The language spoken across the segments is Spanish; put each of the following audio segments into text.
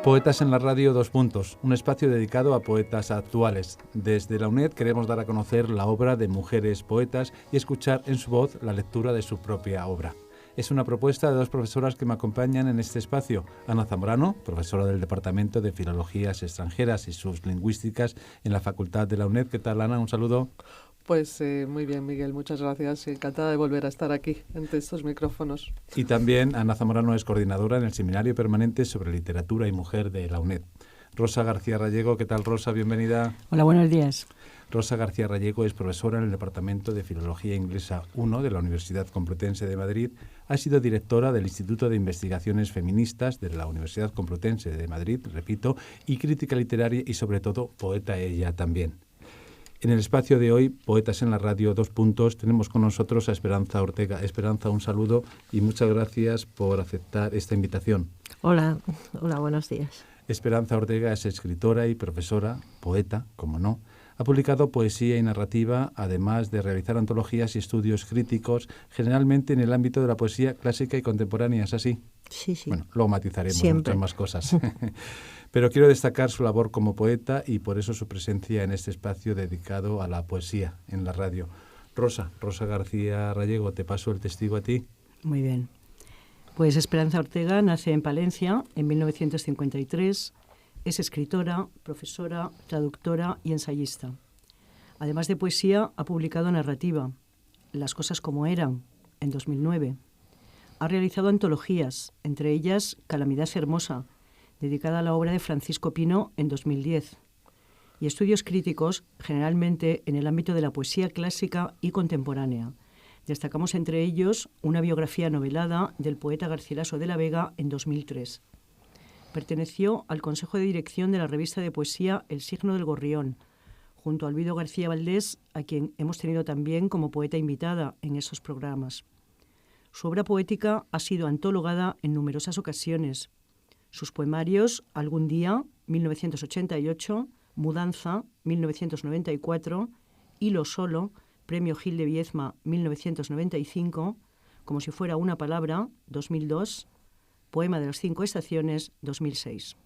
Poetas en la Radio 2 Puntos, un espacio dedicado a poetas actuales. Desde la UNED queremos dar a conocer la obra de mujeres poetas y escuchar en su voz la lectura de su propia obra. Es una propuesta de dos profesoras que me acompañan en este espacio. Ana Zamorano, profesora del Departamento de Filologías Extranjeras y sus Lingüísticas en la Facultad de la UNED. ¿Qué tal, Ana? Un saludo. Pues muy bien, Miguel, muchas gracias. Encantada de volver a estar aquí, entre estos micrófonos. Y también Ana Zamorano es coordinadora en el Seminario Permanente sobre Literatura y Mujer de la UNED. Rosa García Rallego, ¿qué tal, Rosa? Bienvenida. Hola, buenos días. Rosa García Rallego es profesora en el Departamento de Filología Inglesa I de la Universidad Complutense de Madrid. Ha sido directora del Instituto de Investigaciones Feministas de la Universidad Complutense de Madrid, repito, y crítica literaria y, sobre todo, poeta ella también. En el espacio de hoy, Poetas en la Radio 2 Puntos, tenemos con nosotros a Esperanza Ortega. Esperanza, un saludo y muchas gracias por aceptar esta invitación. Hola, buenos días. Esperanza Ortega es escritora y profesora, poeta, como no. Ha publicado poesía y narrativa, además de realizar antologías y estudios críticos, generalmente en el ámbito de la poesía clásica y contemporánea, ¿es así? Sí. Bueno, luego matizaremos muchas más cosas. Pero quiero destacar su labor como poeta y por eso su presencia en este espacio dedicado a la poesía en la radio. Rosa García Rallego, te paso el testigo a ti. Muy bien. Pues Esperanza Ortega nace en Palencia en 1953. Es escritora, profesora, traductora y ensayista. Además de poesía, ha publicado narrativa, Las cosas como eran, en 2009. Ha realizado antologías, entre ellas Calamidad Hermosa, dedicada a la obra de Francisco Pino en 2010, y estudios críticos, generalmente en el ámbito de la poesía clásica y contemporánea. Destacamos entre ellos una biografía novelada del poeta Garcilaso de la Vega en 2003. Perteneció al Consejo de Dirección de la revista de poesía El Signo del Gorrión, junto a Alvido García Valdés, a quien hemos tenido también como poeta invitada en esos programas. Su obra poética ha sido antologada en numerosas ocasiones. Sus poemarios, Algún día, 1988, Mudanza, 1994, Hilo solo, Premio Gil de Viezma, 1995, Como si fuera una palabra, 2002, Poema de las 5 estaciones, 2006.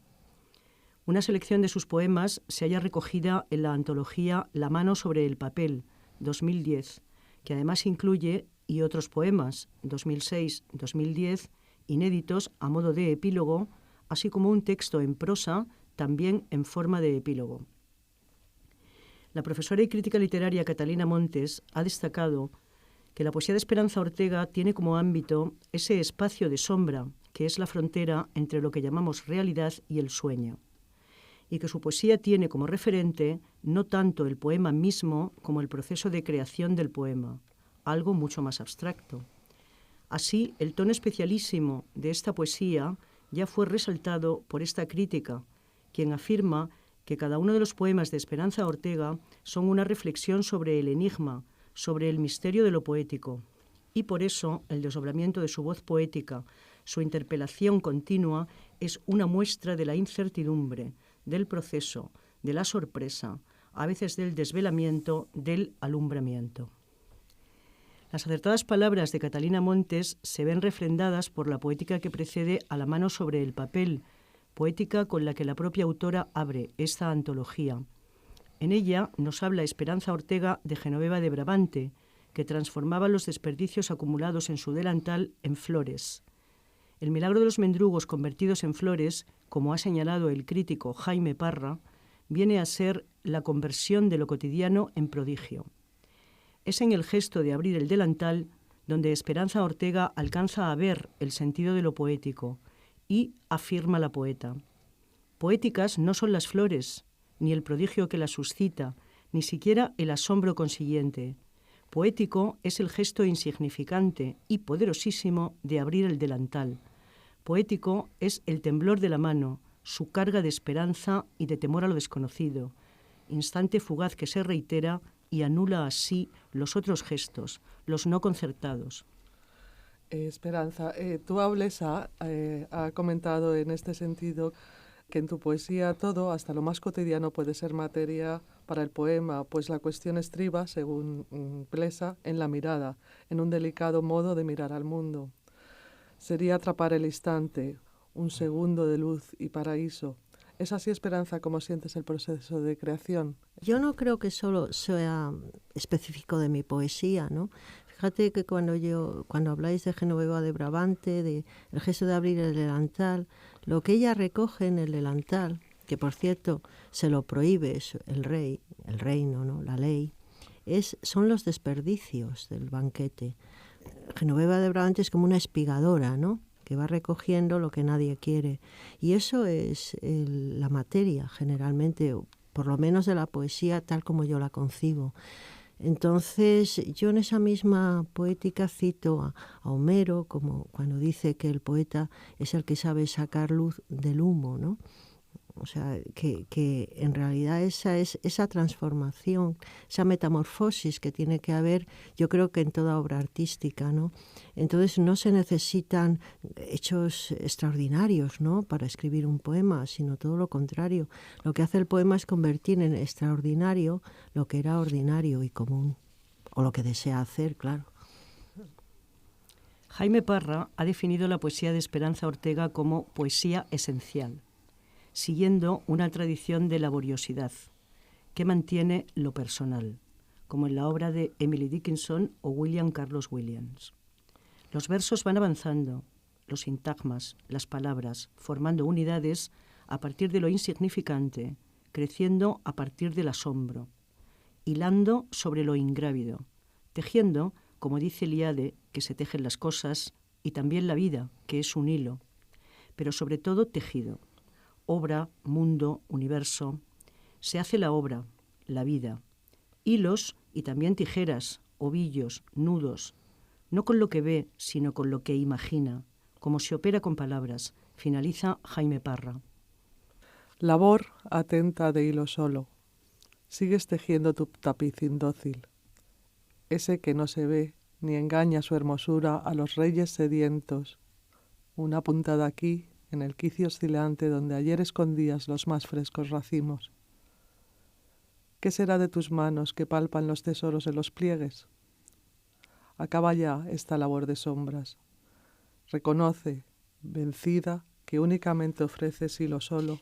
Una selección de sus poemas se halla recogida en la antología La mano sobre el papel, 2010, que además incluye Y otros poemas, 2006-2010, inéditos a modo de epílogo, así como un texto en prosa, también en forma de epílogo. La profesora y crítica literaria Catalina Montes ha destacado que la poesía de Esperanza Ortega tiene como ámbito ese espacio de sombra que es la frontera entre lo que llamamos realidad y el sueño, y que su poesía tiene como referente no tanto el poema mismo como el proceso de creación del poema, algo mucho más abstracto. Así, el tono especialísimo de esta poesía ya fue resaltado por esta crítica, quien afirma que cada uno de los poemas de Esperanza Ortega son una reflexión sobre el enigma, sobre el misterio de lo poético, y por eso el desdoblamiento de su voz poética, su interpelación continua, es una muestra de la incertidumbre, del proceso, de la sorpresa, a veces del desvelamiento, del alumbramiento. Las acertadas palabras de Catalina Montes se ven refrendadas por la poética que precede a La mano sobre el papel, poética con la que la propia autora abre esta antología. En ella nos habla Esperanza Ortega de Genoveva de Brabante, que transformaba los desperdicios acumulados en su delantal en flores. El milagro de los mendrugos convertidos en flores, como ha señalado el crítico Jaime Parra, viene a ser la conversión de lo cotidiano en prodigio. Es en el gesto de abrir el delantal donde Esperanza Ortega alcanza a ver el sentido de lo poético y afirma la poeta. Poéticas no son las flores, ni el prodigio que las suscita, ni siquiera el asombro consiguiente. Poético es el gesto insignificante y poderosísimo de abrir el delantal. Poético es el temblor de la mano, su carga de esperanza y de temor a lo desconocido, instante fugaz que se reitera y anula así los otros gestos, los no concertados. Esperanza, tú ha comentado en este sentido que en tu poesía todo, hasta lo más cotidiano, puede ser materia para el poema, pues la cuestión estriba, según Plesa, en la mirada, en un delicado modo de mirar al mundo. Sería atrapar el instante, un segundo de luz y paraíso. ¿Es así, Esperanza, como sientes el proceso de creación? Yo no creo que solo sea específico de mi poesía, ¿no? Fíjate que cuando habláis de Genoveva de Brabante, de el gesto de abrir el delantal, lo que ella recoge en el delantal, que por cierto se lo prohíbe el rey, el reino, ¿no? La ley, son los desperdicios del banquete. Genoveva de Brabante es como una espigadora, ¿no?, que va recogiendo lo que nadie quiere. Y eso es la materia, generalmente, por lo menos de la poesía tal como yo la concibo. Entonces, yo en esa misma poética cito a Homero, como cuando dice que el poeta es el que sabe sacar luz del humo, ¿no? O sea, que en realidad esa transformación, esa metamorfosis que tiene que haber, yo creo que en toda obra artística, ¿no? Entonces no se necesitan hechos extraordinarios, ¿no?, para escribir un poema, sino todo lo contrario. Lo que hace el poema es convertir en extraordinario lo que era ordinario y común, o lo que desea hacer, claro. Jaime Parra ha definido la poesía de Esperanza Ortega como poesía esencial, siguiendo una tradición de laboriosidad que mantiene lo personal, como en la obra de Emily Dickinson o William Carlos Williams. Los versos van avanzando, los sintagmas, las palabras, formando unidades a partir de lo insignificante, creciendo a partir del asombro, hilando sobre lo ingrávido, tejiendo, como dice Eliade, que se tejen las cosas, y también la vida, que es un hilo, pero sobre todo tejido. Obra, mundo, universo. Se hace la obra, la vida. Hilos y también tijeras, ovillos, nudos. No con lo que ve, sino con lo que imagina. Como se opera con palabras. Finaliza Jaime Parra. Labor atenta de hilo solo. Sigues tejiendo tu tapiz indócil. Ese que no se ve ni engaña su hermosura a los reyes sedientos. Una puntada aquí, en el quicio oscilante donde ayer escondías los más frescos racimos. ¿Qué será de tus manos que palpan los tesoros en los pliegues? Acaba ya esta labor de sombras. Reconoce, vencida, que únicamente ofreces hilo solo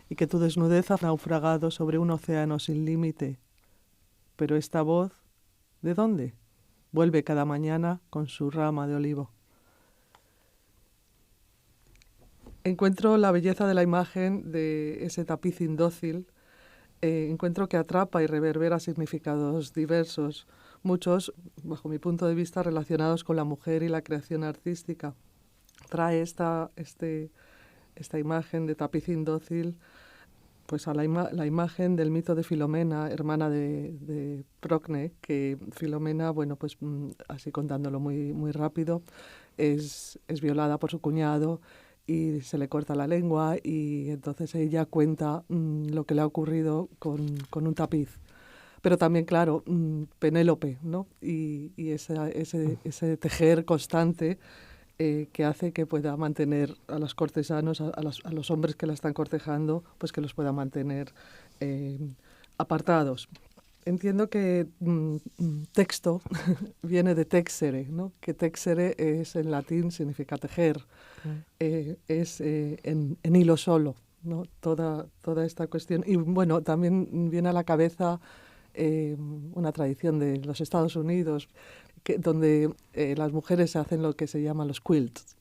y que tu desnudez ha naufragado sobre un océano sin límite. Pero esta voz, ¿de dónde? Vuelve cada mañana con su rama de olivo. Encuentro la belleza de la imagen de ese tapiz indócil. Encuentro que atrapa y reverbera significados diversos, muchos, bajo mi punto de vista, relacionados con la mujer y la creación artística. Trae esta imagen de tapiz indócil pues a la imagen del mito de Filomena, hermana de Procne, que Filomena, bueno, pues así contándolo muy, muy rápido, es violada por su cuñado y se le corta la lengua y entonces ella cuenta lo que le ha ocurrido con un tapiz. Pero también, claro, Penélope, ¿no? Y ese tejer constante que hace que pueda mantener a los cortesanos, a los hombres que la están cortejando, pues que los pueda mantener apartados. Entiendo que texto viene de texere, ¿no? Que texere es en latín, significa tejer, es en hilo solo, ¿no? Toda esta cuestión. Y bueno, también viene a la cabeza una tradición de los Estados Unidos, donde las mujeres hacen lo que se llama los quilts,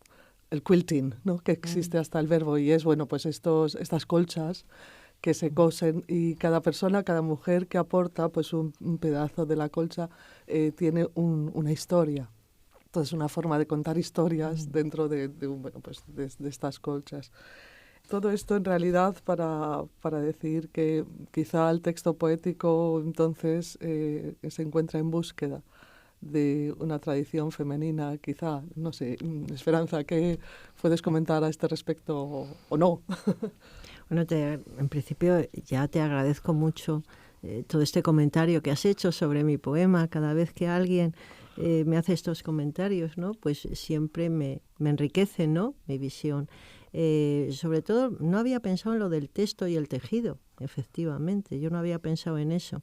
el quilting, ¿no? Que existe hasta el verbo, y es, bueno, pues estas colchas que se cosen y cada persona, cada mujer que aporta pues un pedazo de la colcha tiene una historia. Entonces, una forma de contar historias dentro de estas colchas. Todo esto en realidad para decir que quizá el texto poético entonces se encuentra en búsqueda de una tradición femenina, quizá, no sé, Esperanza, ¿qué puedes comentar a este respecto o no? Bueno, en principio ya te agradezco mucho todo este comentario que has hecho sobre mi poema. Cada vez que alguien me hace estos comentarios, ¿no? Pues siempre me enriquece, ¿no?, mi visión. Sobre todo, no había pensado en lo del texto y el tejido, efectivamente. Yo no había pensado en eso.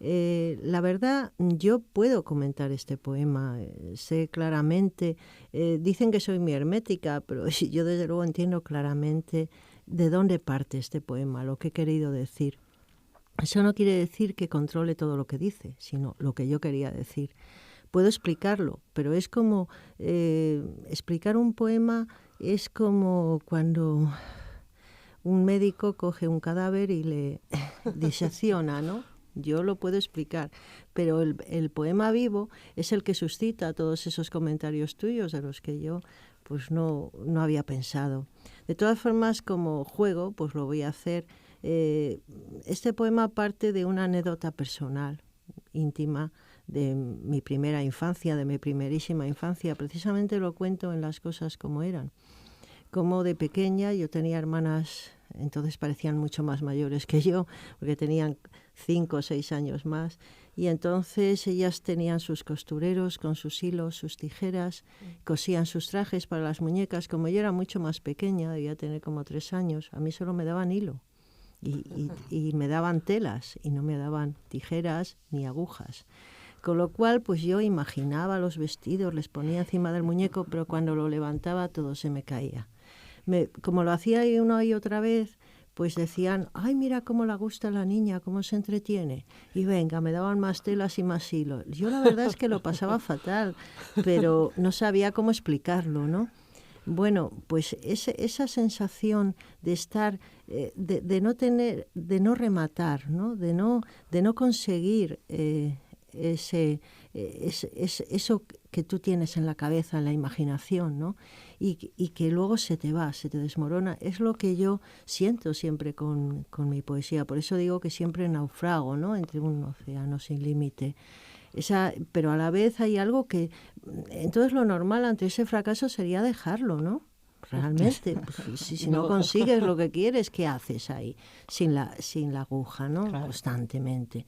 La verdad, yo puedo comentar este poema, sé claramente, dicen que soy muy hermética, pero yo desde luego entiendo claramente de dónde parte este poema, lo que he querido decir. Eso no quiere decir que controle todo lo que dice, sino lo que yo quería decir. Puedo explicarlo, pero es como explicar un poema es como cuando un médico coge un cadáver y le disecciona, ¿no? Yo lo puedo explicar, pero el poema vivo es el que suscita todos esos comentarios tuyos de los que yo pues no había pensado. De todas formas, como juego, pues lo voy a hacer. Este poema parte de una anécdota personal, íntima, de mi primera infancia, de mi primerísima infancia. Precisamente lo cuento en Las cosas como eran. Como de pequeña yo tenía hermanas, entonces parecían mucho más mayores que yo, porque tenían 5 o 6 años más, y entonces ellas tenían sus costureros con sus hilos, sus tijeras, cosían sus trajes para las muñecas. Como yo era mucho más pequeña, debía tener como 3 años, a mí solo me daban hilo y me daban telas y no me daban tijeras ni agujas. Con lo cual, pues yo imaginaba los vestidos, les ponía encima del muñeco, pero cuando lo levantaba todo se me caía. Como lo hacía una y otra vez, pues decían, ay, mira cómo le gusta a la niña, cómo se entretiene. Y venga, me daban más telas y más hilo. Yo la verdad es que lo pasaba fatal, pero no sabía cómo explicarlo, ¿no? Bueno, pues esa sensación de estar, de no tener, de no rematar, ¿no? De no conseguir eso que tú tienes en la cabeza, en la imaginación, ¿no? Y que luego se te va, se te desmorona. Es lo que yo siento siempre con mi poesía. Por eso digo que siempre naufrago, ¿no? Entre un océano sin límite. Pero a la vez hay algo que... Entonces lo normal ante ese fracaso sería dejarlo, ¿no? Realmente, pues, si no consigues lo que quieres, ¿qué haces ahí? Sin la aguja, ¿no? Claro. Constantemente.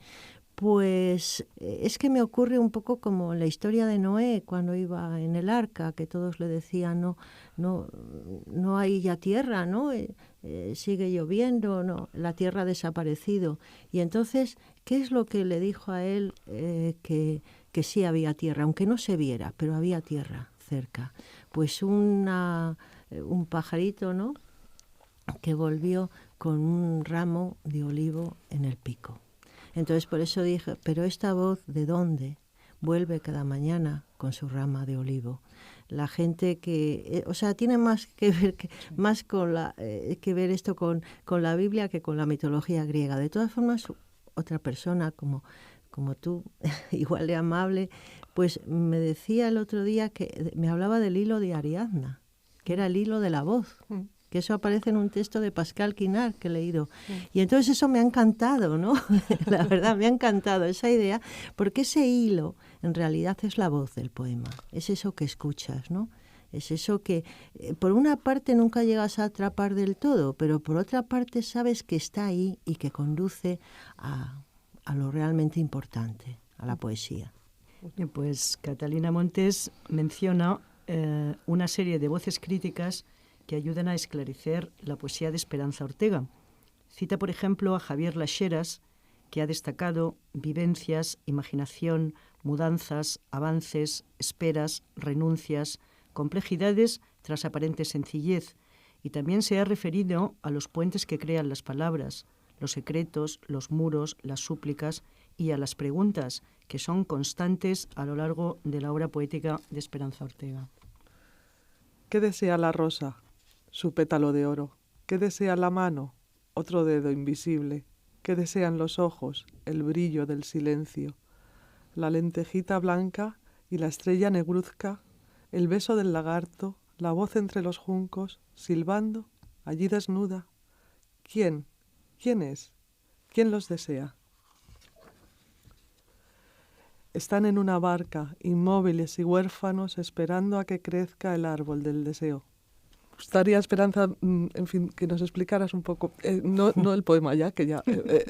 Pues es que me ocurre un poco como la historia de Noé cuando iba en el arca, que todos le decían no hay ya tierra, ¿no? Sigue lloviendo, no, la tierra ha desaparecido. Y entonces, ¿qué es lo que le dijo a él? Que sí había tierra, aunque no se viera, pero había tierra cerca. Pues un pajarito, ¿no? Que volvió con un ramo de olivo en el pico. Entonces por eso dije, pero esta voz, ¿de dónde? Vuelve cada mañana con su rama de olivo. La gente que, tiene más que ver que ver esto con la Biblia que con la mitología griega. De todas formas, otra persona como tú, igual de amable, pues me decía el otro día que me hablaba del hilo de Ariadna, que era el hilo de la voz. Que eso aparece en un texto de Pascal Quinar que he leído. Y entonces eso me ha encantado, ¿no? La verdad, me ha encantado esa idea, porque ese hilo en realidad es la voz del poema, es eso que escuchas, ¿no? Es eso que, por una parte, nunca llegas a atrapar del todo, pero por otra parte sabes que está ahí y que conduce a lo realmente importante, a la poesía. Pues Catalina Montes menciona una serie de voces críticas que ayudan a esclarecer la poesía de Esperanza Ortega. Cita, por ejemplo, a Javier Lacheras, que ha destacado vivencias, imaginación, mudanzas, avances, esperas, renuncias, complejidades tras aparente sencillez, y también se ha referido a los puentes que crean las palabras, los secretos, los muros, las súplicas y a las preguntas, que son constantes a lo largo de la obra poética de Esperanza Ortega. ¿Qué desea la rosa? Su pétalo de oro. ¿Qué desea la mano? Otro dedo invisible. ¿Qué desean los ojos? El brillo del silencio. La lentejita blanca y la estrella negruzca, el beso del lagarto, la voz entre los juncos, silbando, allí desnuda. ¿Quién? ¿Quién es? ¿Quién los desea? Están en una barca, inmóviles y huérfanos, esperando a que crezca el árbol del deseo. Gustaría, Esperanza, en fin, que nos explicaras un poco, no el poema ya, que ya,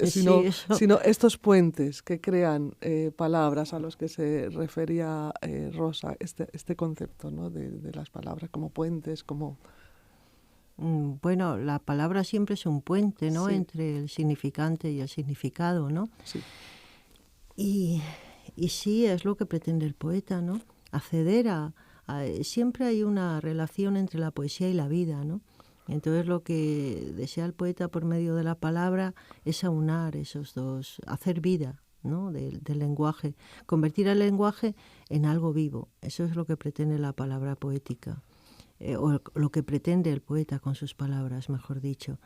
sino estos puentes que crean palabras a los que se refería Rosa, este concepto, ¿no? de las palabras como puentes, como... Bueno, la palabra siempre es un puente, ¿no? Sí. Entre el significante y el significado, ¿no? Sí. Y sí, es lo que pretende el poeta, ¿no? Acceder siempre hay una relación entre la poesía y la vida, ¿no? Entonces lo que desea el poeta por medio de la palabra es aunar esos dos, hacer vida, ¿no? del lenguaje, convertir el lenguaje en algo vivo. Eso es lo que pretende la palabra poética, o lo que pretende el poeta con sus palabras, mejor dicho.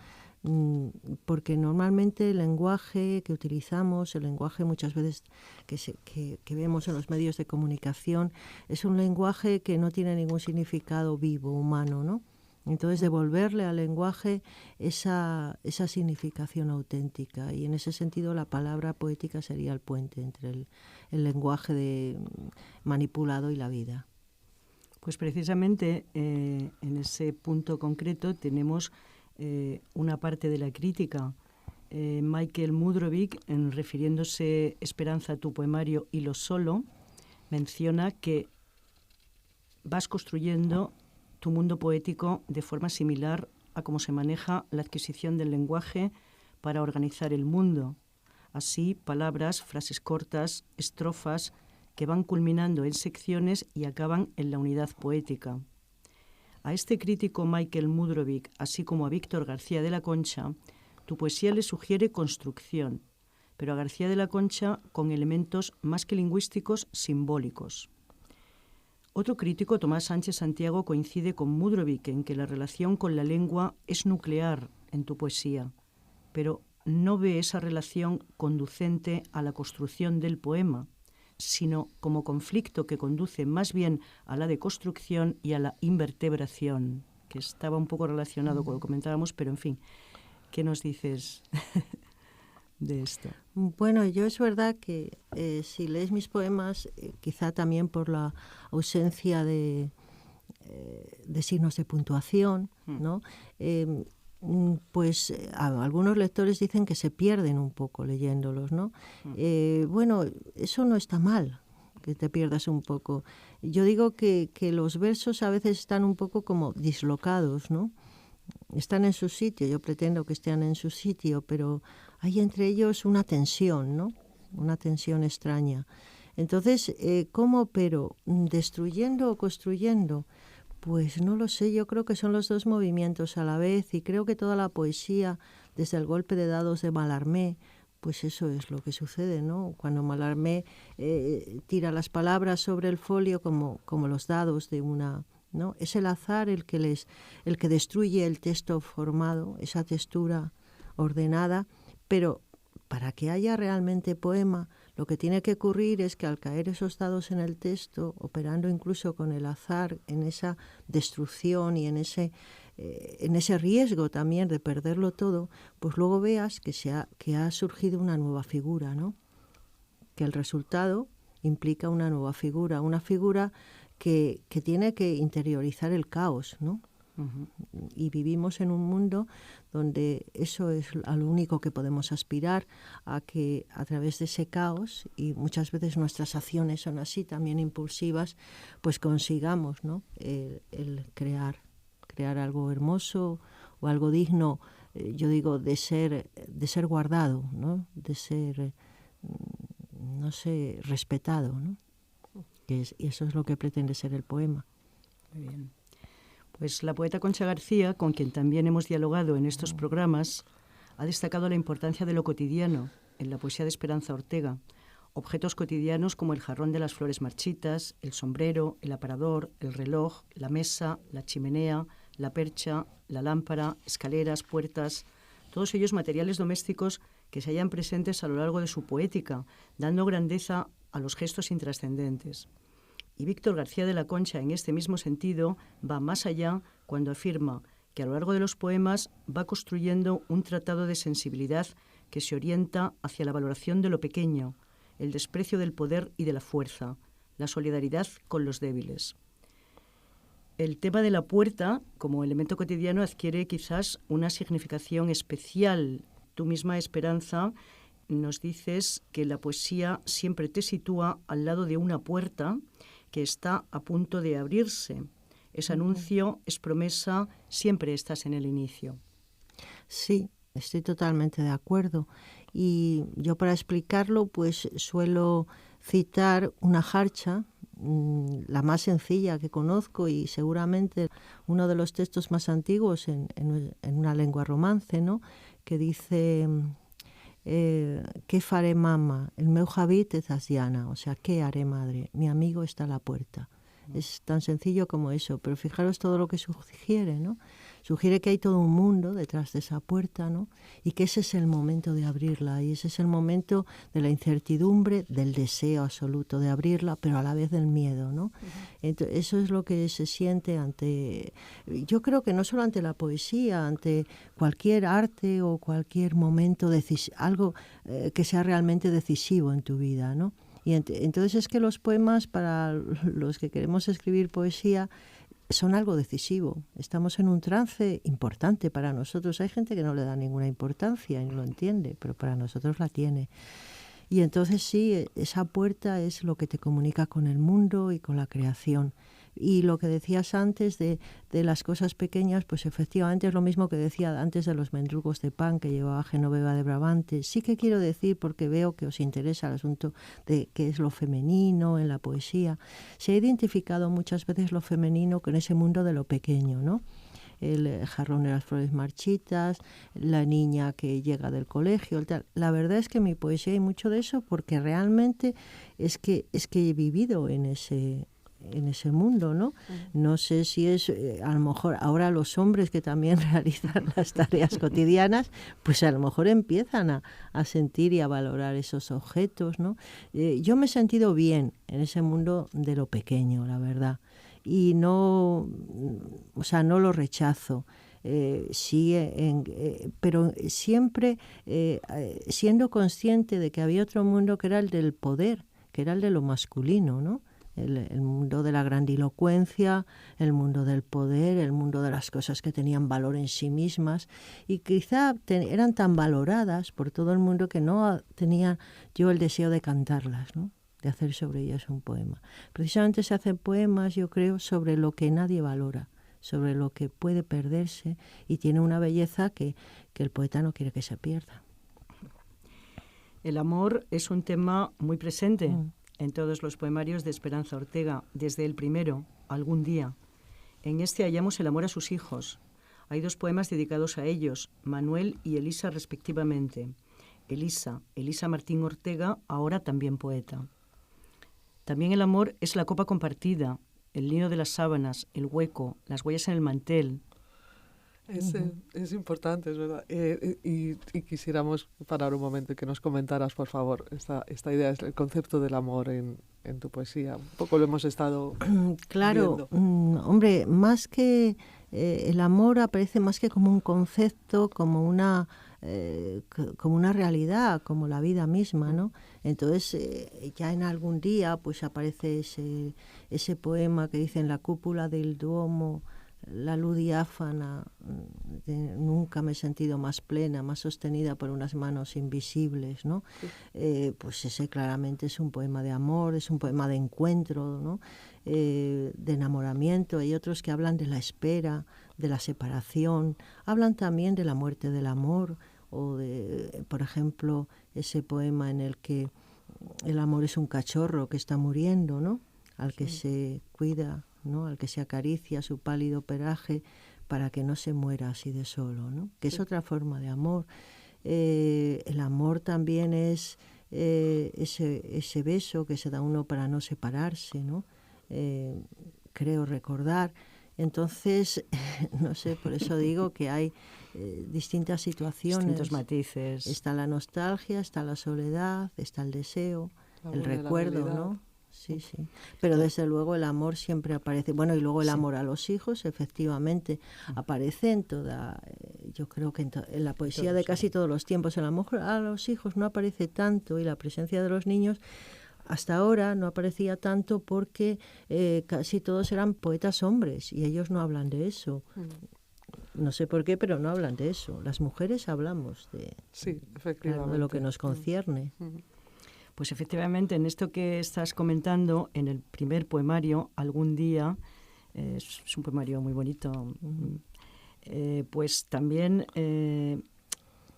Porque normalmente el lenguaje que utilizamos, el lenguaje muchas veces que vemos en los medios de comunicación, es un lenguaje que no tiene ningún significado vivo, humano, ¿no? Entonces, devolverle al lenguaje esa significación auténtica. Y en ese sentido, la palabra poética sería el puente entre el lenguaje manipulado y la vida. Pues precisamente en ese punto concreto tenemos una parte de la crítica. Michael Mudrovic, refiriéndose Esperanza a tu poemario y lo solo, menciona que vas construyendo tu mundo poético de forma similar a cómo se maneja la adquisición del lenguaje para organizar el mundo. Así, palabras, frases cortas, estrofas que van culminando en secciones y acaban en la unidad poética. A este crítico Michael Mudrovic, así como a Víctor García de la Concha, tu poesía le sugiere construcción, pero a García de la Concha con elementos más que lingüísticos, simbólicos. Otro crítico, Tomás Sánchez Santiago, coincide con Mudrovic en que la relación con la lengua es nuclear en tu poesía, pero no ve esa relación conducente a la construcción del poema, sino como conflicto que conduce más bien a la deconstrucción y a la invertebración, que estaba un poco relacionado con lo que comentábamos, pero en fin, ¿qué nos dices de esto? Bueno, yo es verdad que si lees mis poemas, quizá también por la ausencia de signos de puntuación, ¿no? Pues algunos lectores dicen que se pierden un poco leyéndolos, ¿no? Bueno, eso no está mal, que te pierdas un poco. Yo digo que los versos a veces están un poco como dislocados, ¿no? Están en su sitio, yo pretendo que estén en su sitio, pero hay entre ellos una tensión, ¿no? Una tensión extraña. Entonces, ¿cómo pero? ¿Destruyendo o construyendo? Pues no lo sé, yo creo que son los dos movimientos a la vez y creo que toda la poesía, desde el golpe de dados de Mallarmé, pues eso es lo que sucede, ¿no? Cuando Mallarmé tira las palabras sobre el folio como los dados de una, ¿no? Es el azar el que destruye el texto formado, esa textura ordenada, pero para que haya realmente poema, lo que tiene que ocurrir es que al caer esos dados en el texto, operando incluso con el azar, en esa destrucción y en ese riesgo también de perderlo todo, pues luego veas que ha surgido una nueva figura, ¿no? Que el resultado implica una nueva figura, una figura que tiene que interiorizar el caos, ¿no? Y vivimos en un mundo donde eso es a lo único que podemos aspirar, a que a través de ese caos, y muchas veces nuestras acciones son así, también impulsivas, pues consigamos, ¿no? el crear algo hermoso o algo digno, yo digo, de ser guardado, ¿no? De ser, no sé, respetado, ¿no? Y eso es lo que pretende ser el poema. Muy bien. Pues la poeta Concha García, con quien también hemos dialogado en estos programas, ha destacado la importancia de lo cotidiano en la poesía de Esperanza Ortega. Objetos cotidianos como el jarrón de las flores marchitas, el sombrero, el aparador, el reloj, la mesa, la chimenea, la percha, la lámpara, escaleras, puertas, todos ellos materiales domésticos que se hallan presentes a lo largo de su poética, dando grandeza a los gestos intrascendentes. Y Víctor García de la Concha, en este mismo sentido, va más allá cuando afirma que a lo largo de los poemas va construyendo un tratado de sensibilidad que se orienta hacia la valoración de lo pequeño, el desprecio del poder y de la fuerza, la solidaridad con los débiles. El tema de la puerta, como elemento cotidiano, adquiere quizás una significación especial. Tú misma, Esperanza, nos dices que la poesía siempre te sitúa al lado de una puerta que está a punto de abrirse. Es anuncio, es promesa, siempre estás en el inicio. Sí, estoy totalmente de acuerdo. Y yo, para explicarlo, pues suelo citar una jarcha, la más sencilla que conozco y seguramente uno de los textos más antiguos en una lengua romance, ¿no? Que dice: ¿qué faré, mama? El meu habit es asiana. O sea, ¿qué haré, madre? Mi amigo está a la puerta. Es tan sencillo como eso, pero fijaros todo lo que sugiere, ¿no? Sugiere que hay todo un mundo detrás de esa puerta, ¿no? Y que ese es el momento de abrirla, y ese es el momento de la incertidumbre, del deseo absoluto de abrirla, pero a la vez del miedo, ¿no? Entonces, eso es lo que se siente ante, yo creo que no solo ante la poesía, ante cualquier arte o cualquier momento, algo que sea realmente decisivo en tu vida, ¿no? Y entonces es que los poemas, para los que queremos escribir poesía, son algo decisivo. Estamos en un trance importante para nosotros. Hay gente que no le da ninguna importancia y no lo entiende, pero para nosotros la tiene. Y entonces sí, esa puerta es lo que te comunica con el mundo y con la creación. Y lo que decías antes de las cosas pequeñas, pues efectivamente es lo mismo que decía antes de los mendrugos de pan que llevaba Genoveva de Brabante. Sí que quiero decir, porque veo que os interesa el asunto de qué es lo femenino en la poesía, se ha identificado muchas veces lo femenino con ese mundo de lo pequeño, ¿no? El jarrón de las flores marchitas, la niña que llega del colegio, tal. La verdad es que en mi poesía hay mucho de eso, porque realmente es que he vivido en ese mundo, ¿no? No sé si es, a lo mejor ahora los hombres que también realizan las tareas cotidianas, pues a lo mejor empiezan a sentir y a valorar esos objetos, ¿no? Yo me he sentido bien en ese mundo de lo pequeño, la verdad, y no, o sea, no lo rechazo. Sí, pero siempre siendo consciente de que había otro mundo que era el del poder, que era el de lo masculino, ¿no? El mundo de la grandilocuencia, el mundo del poder, el mundo de las cosas que tenían valor en sí mismas, y quizá eran tan valoradas por todo el mundo que no tenía yo el deseo de cantarlas, ¿no? De hacer sobre ellas un poema. Precisamente se hacen poemas, yo creo, sobre lo que nadie valora, sobre lo que puede perderse, y tiene una belleza que el poeta no quiere que se pierda. El amor es un tema muy presente en todos los poemarios de Esperanza Ortega, desde el primero, Algún día. En este hallamos el amor a sus hijos. Hay 2 poemas dedicados a ellos, Manuel y Elisa respectivamente. Elisa Martín Ortega, ahora también poeta. También el amor es la copa compartida, el lino de las sábanas, el hueco, las huellas en el mantel. Es importante, es verdad. Y quisiéramos parar un momento y que nos comentaras, por favor, esta idea, el concepto del amor en tu poesía. Un poco lo hemos estado claro, viendo. Hombre, más que el amor aparece más que como un concepto, como una realidad, como la vida misma, ¿no? Entonces, ya en Algún día, pues aparece ese poema que dice: en la cúpula del Duomo, la luz diáfana, nunca me he sentido más plena, más sostenida por unas manos invisibles, ¿no? Sí. Pues ese claramente es un poema de amor, es un poema de encuentro, ¿no? De enamoramiento. Hay otros que hablan de la espera, de la separación, hablan también de la muerte del amor, o de, por ejemplo, ese poema en el que el amor es un cachorro que está muriendo, ¿no? Al que se cuida, ¿no? Al que se acaricia su pálido pelaje para que no se muera así de solo, ¿no? Que es otra forma de amor. El amor también es ese beso que se da uno para no separarse, ¿no? Creo recordar. Entonces, no sé, por eso digo que hay distintas situaciones. Distintos matices. Está la nostalgia, está la soledad, está el deseo, el recuerdo, ¿no? Sí, sí. Pero desde luego el amor siempre aparece. Bueno, y luego el amor a los hijos, efectivamente, aparece en toda, yo creo que en la poesía de casi todos los tiempos. El amor a los hijos no aparece tanto, y la presencia de los niños hasta ahora no aparecía tanto porque casi todos eran poetas hombres y ellos no hablan de eso. No sé por qué, pero no hablan de eso. Las mujeres hablamos de lo que nos concierne. Pues efectivamente, en esto que estás comentando, en el primer poemario, Algún día, es un poemario muy bonito, pues también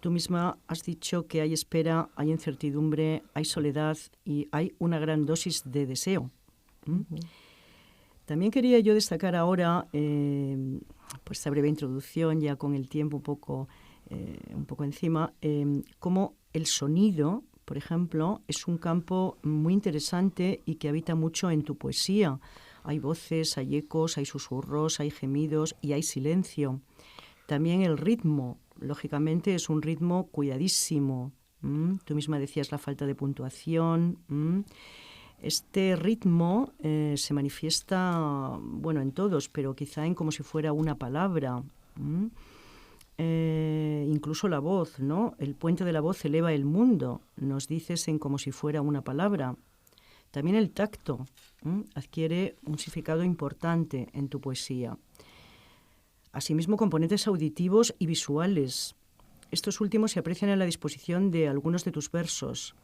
Tú misma has dicho que hay espera, hay incertidumbre, hay soledad y hay una gran dosis de deseo. También quería yo destacar ahora, pues esta breve introducción, ya con el tiempo un poco encima, cómo el sonido, por ejemplo, es un campo muy interesante y que habita mucho en tu poesía. Hay voces, hay ecos, hay susurros, hay gemidos y hay silencio. También el ritmo, lógicamente, es un ritmo cuidadísimo. Tú misma decías la falta de puntuación. Este ritmo se manifiesta, bueno, en todos, pero quizá en como si fuera una palabra. Incluso la voz, ¿no? El puente de la voz eleva el mundo, nos dices en como si fuera una palabra. También el tacto adquiere un significado importante en tu poesía. Asimismo, componentes auditivos y visuales. Estos últimos se aprecian en la disposición de algunos de tus versos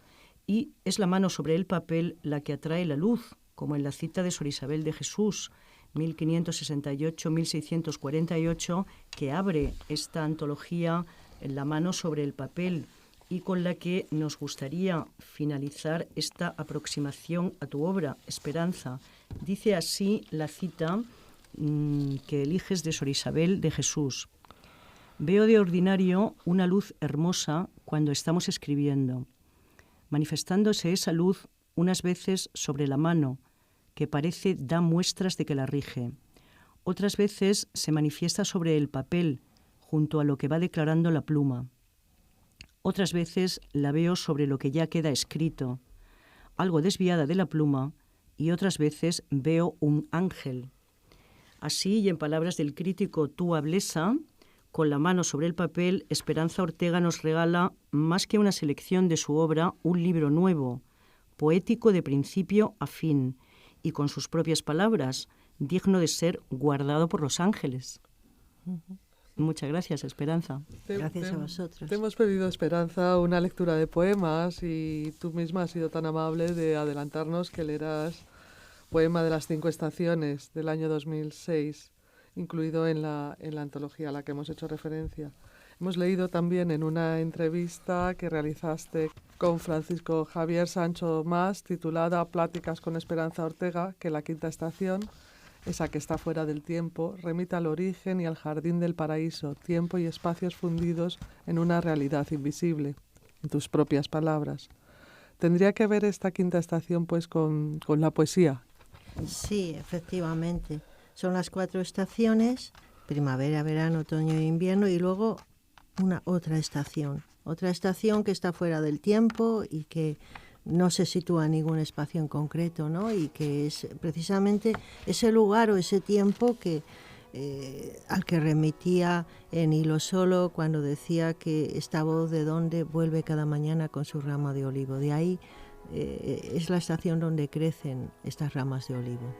y es la mano sobre el papel la que atrae la luz, como en la cita de Sor Isabel de Jesús, 1568-1648, que abre esta antología en la mano sobre el papel y con la que nos gustaría finalizar esta aproximación a tu obra, Esperanza. Dice así la cita que eliges de Sor Isabel de Jesús. Veo de ordinario una luz hermosa cuando estamos escribiendo, manifestándose esa luz unas veces sobre la mano, que parece da muestras de que la rige. Otras veces se manifiesta sobre el papel, junto a lo que va declarando la pluma. Otras veces la veo sobre lo que ya queda escrito, algo desviada de la pluma, y otras veces veo un ángel. Así, y en palabras del crítico Túa Blesa, con la mano sobre el papel, Esperanza Ortega nos regala, más que una selección de su obra, un libro nuevo, poético de principio a fin, y con sus propias palabras, digno de ser guardado por los ángeles. Muchas gracias, Esperanza. Gracias a vosotros. Te hemos pedido, Esperanza, una lectura de poemas y tú misma has sido tan amable de adelantarnos que leerás Poema de las 5 estaciones del año 2006, incluido en la antología a la que hemos hecho referencia. Hemos leído también en una entrevista que realizaste con Francisco Javier Sancho Mas, titulada Pláticas con Esperanza Ortega, que la 5ª estación, esa que está fuera del tiempo, remite al origen y al jardín del paraíso, tiempo y espacios fundidos en una realidad invisible, en tus propias palabras. ¿Tendría que ver esta 5ª estación pues con la poesía? Sí, efectivamente. Son las 4 estaciones, primavera, verano, otoño e invierno, y luego otra estación que está fuera del tiempo y que no se sitúa en ningún espacio en concreto, ¿no? Y que es precisamente ese lugar o ese tiempo que al que remitía en Hilo Solo cuando decía que esta voz de donde vuelve cada mañana con su rama de olivo. De ahí es la estación donde crecen estas ramas de olivo.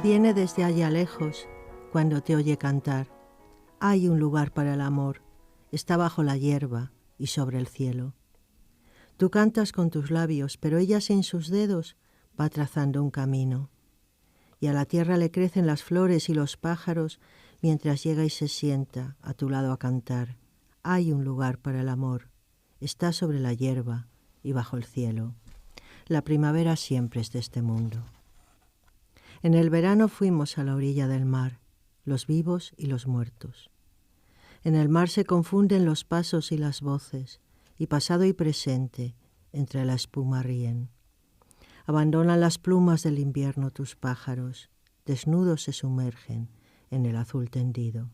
Viene desde allá lejos cuando te oye cantar. Hay un lugar para el amor, está bajo la hierba y sobre el cielo. Tú cantas con tus labios, pero ella sin sus dedos va trazando un camino. Y a la tierra le crecen las flores y los pájaros mientras llega y se sienta a tu lado a cantar. Hay un lugar para el amor, está sobre la hierba y bajo el cielo. La primavera siempre es de este mundo. En el verano fuimos a la orilla del mar, los vivos y los muertos. En el mar se confunden los pasos y las voces, y pasado y presente entre la espuma ríen. Abandonan las plumas del invierno tus pájaros, desnudos se sumergen en el azul tendido.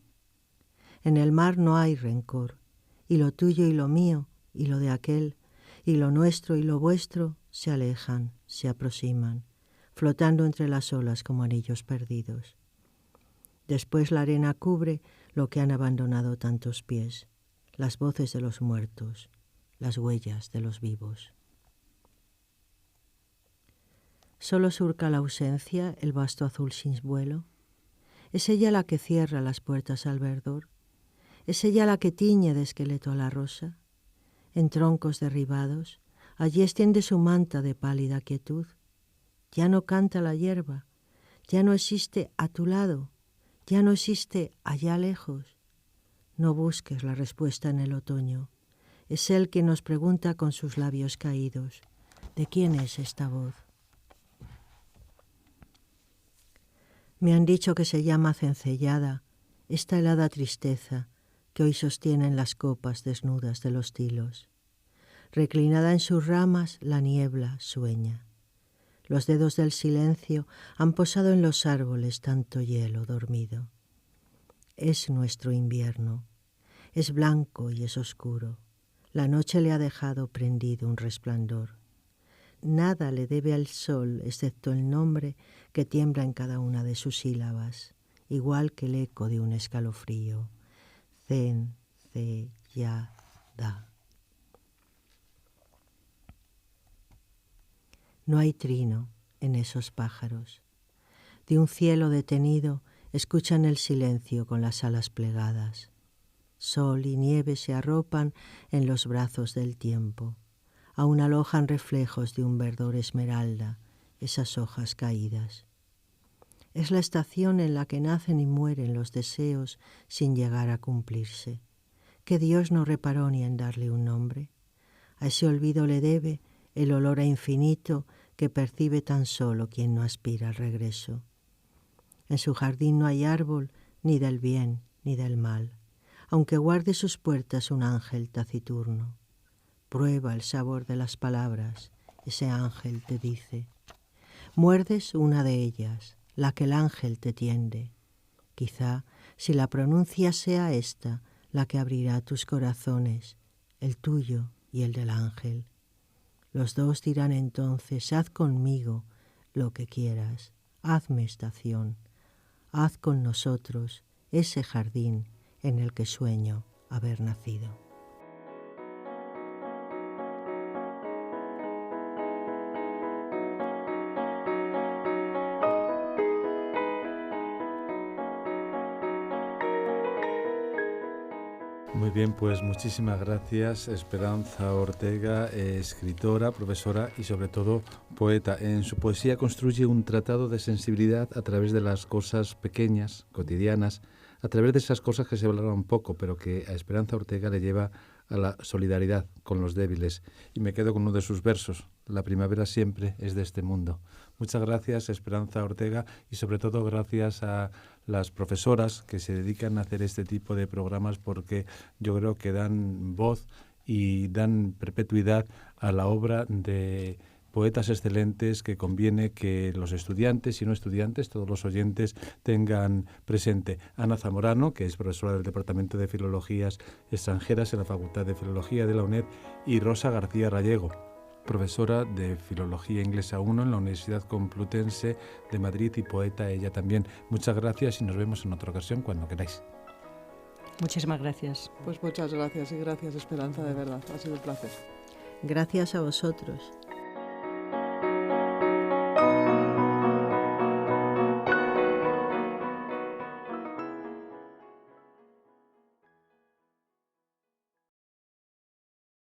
En el mar no hay rencor, y lo tuyo y lo mío, y lo de aquel, y lo nuestro y lo vuestro se alejan, se aproximan, flotando entre las olas como anillos perdidos. Después la arena cubre lo que han abandonado tantos pies, las voces de los muertos, las huellas de los vivos. Solo surca la ausencia el vasto azul sin vuelo. Es ella la que cierra las puertas al verdor. Es ella la que tiñe de esqueleto a la rosa. En troncos derribados, allí extiende su manta de pálida quietud. Ya no canta la hierba, ya no existe a tu lado, ya no existe allá lejos. No busques la respuesta en el otoño. Es él quien nos pregunta con sus labios caídos, ¿de quién es esta voz? Me han dicho que se llama cencellada, esta helada tristeza que hoy sostienen las copas desnudas de los tilos. Reclinada en sus ramas, la niebla sueña. Los dedos del silencio han posado en los árboles tanto hielo dormido. Es nuestro invierno, es blanco y es oscuro. La noche le ha dejado prendido un resplandor. Nada le debe al sol excepto el nombre que tiembla en cada una de sus sílabas, igual que el eco de un escalofrío. Cencellada. No hay trino en esos pájaros. De un cielo detenido escuchan el silencio con las alas plegadas. Sol y nieve se arropan en los brazos del tiempo. Aún alojan reflejos de un verdor esmeralda esas hojas caídas. Es la estación en la que nacen y mueren los deseos sin llegar a cumplirse. Que Dios no reparó ni en darle un nombre. A ese olvido le debe el olor a infinito que percibe tan solo quien no aspira al regreso. En su jardín no hay árbol ni del bien ni del mal, aunque guarde sus puertas un ángel taciturno. Prueba el sabor de las palabras, ese ángel te dice. Muerdes una de ellas, la que el ángel te tiende. Quizá, si la pronuncias sea esta, la que abrirá tus corazones, el tuyo y el del ángel. Los dos dirán entonces, haz conmigo lo que quieras, hazme estación, haz con nosotros ese jardín en el que sueño haber nacido. Muy bien, pues muchísimas gracias, Esperanza Ortega, escritora, profesora y sobre todo poeta. En su poesía construye un tratado de sensibilidad a través de las cosas pequeñas, cotidianas, a través de esas cosas que se valoran poco, pero que a Esperanza Ortega le lleva a la solidaridad con los débiles. Y me quedo con uno de sus versos: la primavera siempre es de este mundo. Muchas gracias, Esperanza Ortega, y sobre todo gracias a las profesoras que se dedican a hacer este tipo de programas, porque yo creo que dan voz y dan perpetuidad a la obra de poetas excelentes que conviene que los estudiantes y no estudiantes, todos los oyentes, tengan presente. Ana Zamorano, que es profesora del Departamento de Filologías Extranjeras en la Facultad de Filología de la UNED, y Rosa García Rallego, profesora de Filología Inglesa 1 en la Universidad Complutense de Madrid y poeta ella también. Muchas gracias y nos vemos en otra ocasión cuando queráis. Muchísimas gracias. Pues muchas gracias y gracias, Esperanza, de verdad. Ha sido un placer. Gracias a vosotros.